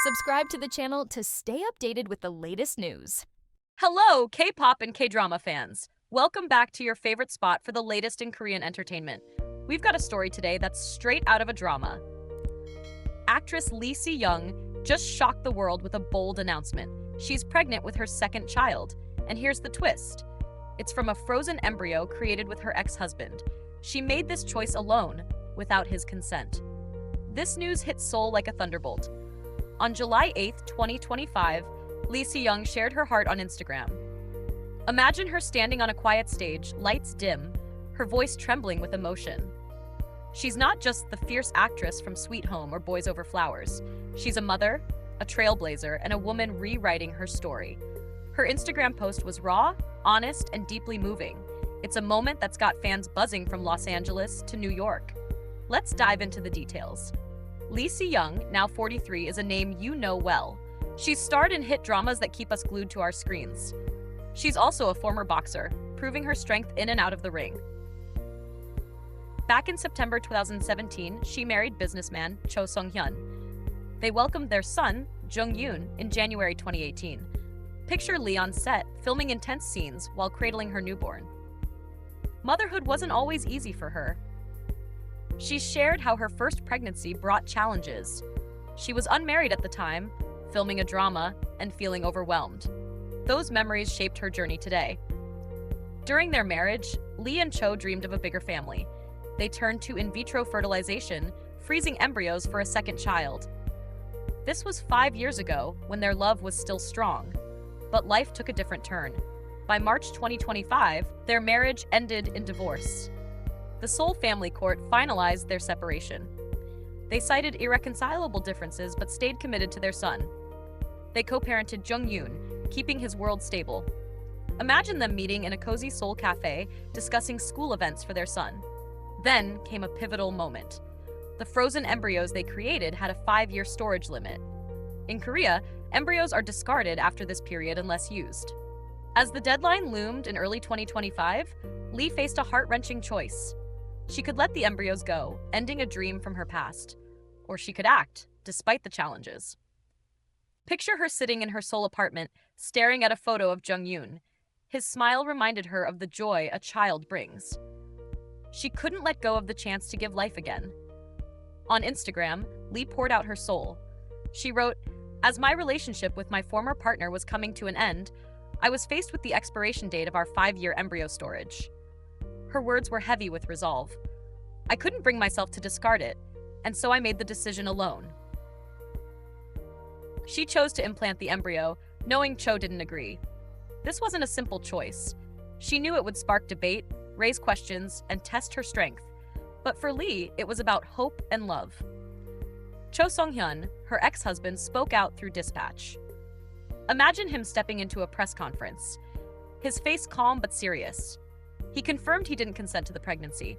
Subscribe to the channel to stay updated with the latest news. Hello, K-pop and K-drama fans. Welcome back to your favorite spot for the latest in Korean entertainment. We've got a story today that's straight out of a drama. Actress Lee Si-young just shocked the world with a bold announcement. She's pregnant with her second child. And here's the twist. It's from a frozen embryo created with her ex-husband. She made this choice alone, without his consent. This news hit Seoul like a thunderbolt. On July 8, 2025, Lee Si-young shared her heart on Instagram. Imagine her standing on a quiet stage, lights dim, her voice trembling with emotion. She's not just the fierce actress from Sweet Home or Boys Over Flowers. She's a mother, a trailblazer, and a woman rewriting her story. Her Instagram post was raw, honest, and deeply moving. It's a moment that's got fans buzzing from Los Angeles to New York. Let's dive into the details. Lee Si-young, now 43, is a name you know well. She's starred in hit dramas that keep us glued to our screens. She's also a former boxer, proving her strength in and out of the ring. Back in September 2017, she married businessman Cho Sung-hyun. They welcomed their son, Jung-yoon, in January 2018. Picture Lee on set, filming intense scenes while cradling her newborn. Motherhood wasn't always easy for her. She shared how her first pregnancy brought challenges. She was unmarried at the time, filming a drama, and feeling overwhelmed. Those memories shaped her journey today. During their marriage, Lee and Cho dreamed of a bigger family. They turned to in vitro fertilization, freezing embryos for a second child. This was 5 years ago, when their love was still strong. But life took a different turn. By March 2025, their marriage ended in divorce. The Seoul family court finalized their separation. They cited irreconcilable differences but stayed committed to their son. They co-parented Jung-yoon, keeping his world stable. Imagine them meeting in a cozy Seoul cafe, discussing school events for their son. Then came a pivotal moment. The frozen embryos they created had a 5-year storage limit. In Korea, embryos are discarded after this period unless used. As the deadline loomed in early 2025, Lee faced a heart-wrenching choice. She could let the embryos go, ending a dream from her past. Or she could act, despite the challenges. Picture her sitting in her Seoul apartment, staring at a photo of Jung-yoon. His smile reminded her of the joy a child brings. She couldn't let go of the chance to give life again. On Instagram, Lee poured out her soul. She wrote, "As my relationship with my former partner was coming to an end, I was faced with the expiration date of our 5-year embryo storage." Her words were heavy with resolve. "I couldn't bring myself to discard it, and so I made the decision alone." She chose to implant the embryo, knowing Cho didn't agree. This wasn't a simple choice. She knew it would spark debate, raise questions, and test her strength. But for Lee, it was about hope and love. Cho Sung-hyun, her ex-husband, spoke out through dispatch. Imagine him stepping into a press conference, his face calm but serious. He confirmed he didn't consent to the pregnancy.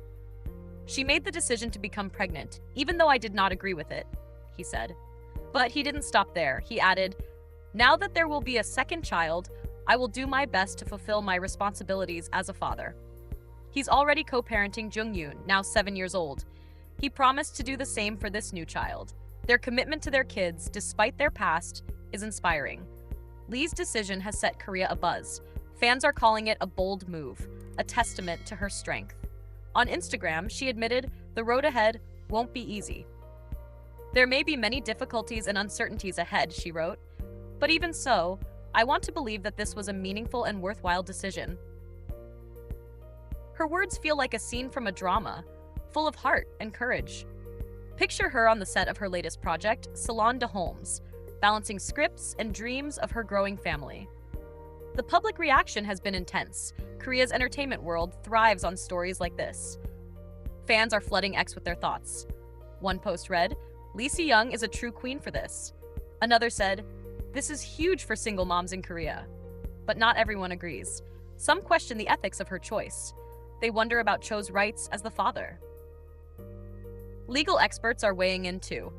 "She made the decision to become pregnant, even though I did not agree with it," he said. But he didn't stop there. He added, "Now that there will be a second child, I will do my best to fulfill my responsibilities as a father." He's already co-parenting Jung-yoon, now 7 years old. He promised to do the same for this new child. Their commitment to their kids, despite their past, is inspiring. Lee's decision has set Korea abuzz. Fans are calling it a bold move, a testament to her strength. On Instagram, she admitted, "The road ahead won't be easy." "There may be many difficulties and uncertainties ahead," she wrote. "But even so, I want to believe that this was a meaningful and worthwhile decision." Her words feel like a scene from a drama, full of heart and courage. Picture her on the set of her latest project, Salon de Holmes, balancing scripts and dreams of her growing family. The public reaction has been intense. Korea's entertainment world thrives on stories like this. Fans are flooding X with their thoughts. One post read, "Lee Si-young is a true queen for this." Another said, "This is huge for single moms in Korea." But not everyone agrees. Some question the ethics of her choice. They wonder about Cho's rights as the father. Legal experts are weighing in too.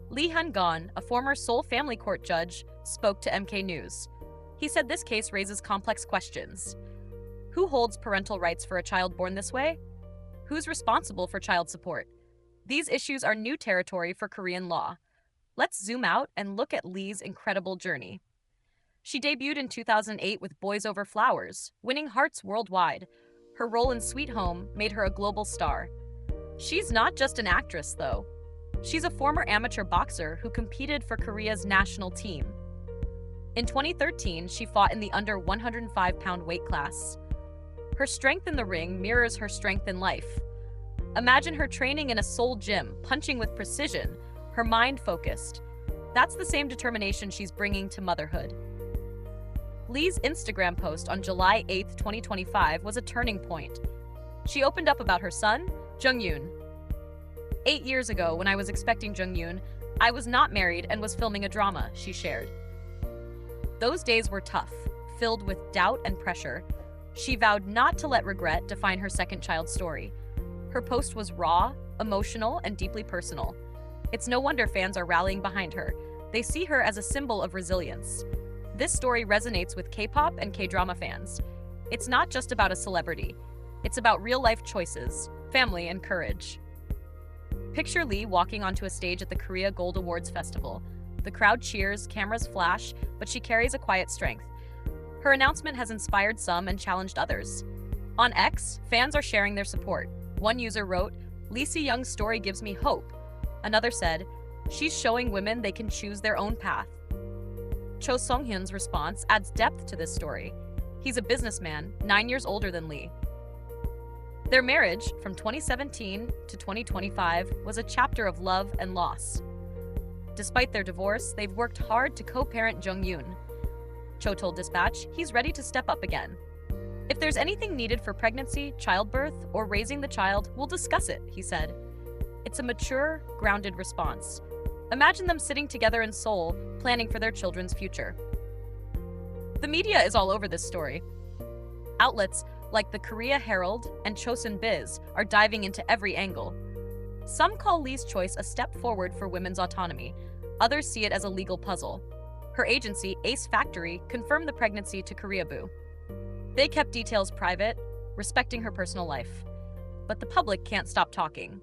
Lee Han-gon, a former Seoul family court judge, spoke to MK News. He said this case raises complex questions. Who holds parental rights for a child born this way? Who's responsible for child support? These issues are new territory for Korean law. Let's zoom out and look at Lee's incredible journey. She debuted in 2008 with Boys Over Flowers, winning hearts worldwide. Her role in Sweet Home made her a global star. She's not just an actress, though. She's a former amateur boxer who competed for Korea's national team. In 2013, she fought in the under 105-pound weight class. Her strength in the ring mirrors her strength in life. Imagine her training in a Seoul gym, punching with precision, her mind focused. That's the same determination she's bringing to motherhood. Lee's Instagram post on July 8, 2025 was a turning point. She opened up about her son, Jung-yoon. 8 years ago, when I was expecting Jung-yoon, I was not married and was filming a drama, she shared. Those days were tough, filled with doubt and pressure. She vowed not to let regret define her second child's story. Her post was raw, emotional, and deeply personal. It's no wonder fans are rallying behind her. They see her as a symbol of resilience. This story resonates with K-pop and K-drama fans. It's not just about a celebrity. It's about real-life choices, family, and courage. Picture Lee walking onto a stage at the Korea Gold Awards Festival. The crowd cheers, cameras flash, but she carries a quiet strength. Her announcement has inspired some and challenged others. On X, fans are sharing their support. One user wrote, "Lee Si-young's story gives me hope." Another said, "She's showing women they can choose their own path." Cho Sung-hyun's response adds depth to this story. He's a businessman, 9 years older than Lee. Their marriage, from 2017 to 2025, was a chapter of love and loss. Despite their divorce, they've worked hard to co-parent Jung-yoon. Cho told Dispatch he's ready to step up again. "If there's anything needed for pregnancy, childbirth, or raising the child, we'll discuss it," he said. It's a mature, grounded response. Imagine them sitting together in Seoul, planning for their children's future. The media is all over this story. Outlets like the Korea Herald and Chosun Biz are diving into every angle. Some call Lee's choice a step forward for women's autonomy. Others see it as a legal puzzle. Her agency, Ace Factory, confirmed the pregnancy to Koreaboo. They kept details private, respecting her personal life. But the public can't stop talking.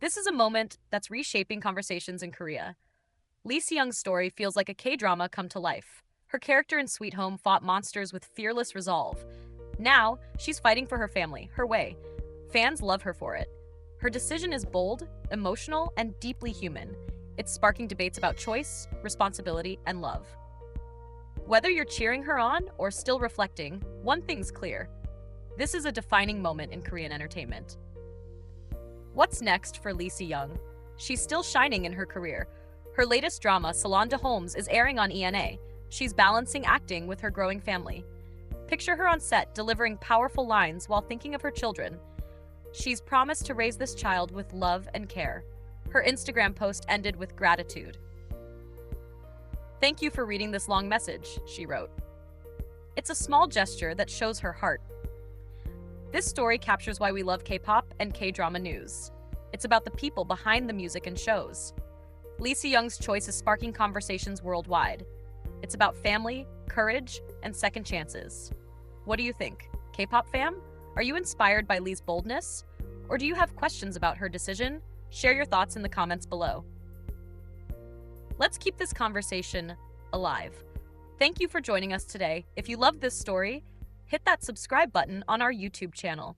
This is a moment that's reshaping conversations in Korea. Lee Si-young's story feels like a K-drama come to life. Her character in Sweet Home fought monsters with fearless resolve. Now, she's fighting for her family, her way. Fans love her for it. Her decision is bold, emotional, and deeply human. It's sparking debates about choice, responsibility, and love. Whether you're cheering her on or still reflecting, one thing's clear. This is a defining moment in Korean entertainment. What's next for Lee Si-young? She's still shining in her career. Her latest drama, Salon de Holmes, is airing on ENA. She's balancing acting with her growing family. Picture her on set delivering powerful lines while thinking of her children. She's promised to raise this child with love and care. Her Instagram post ended with gratitude. "Thank you for reading this long message," she wrote. It's a small gesture that shows her heart. This story captures why we love K-pop and K-drama news. It's about the people behind the music and shows. Lee Si-young's choice is sparking conversations worldwide. It's about family, courage, and second chances. What do you think? K-pop fam? Are you inspired by Lee's boldness? Or do you have questions about her decision? Share your thoughts in the comments below. Let's keep this conversation alive. Thank you for joining us today. If you loved this story, hit that subscribe button on our YouTube channel.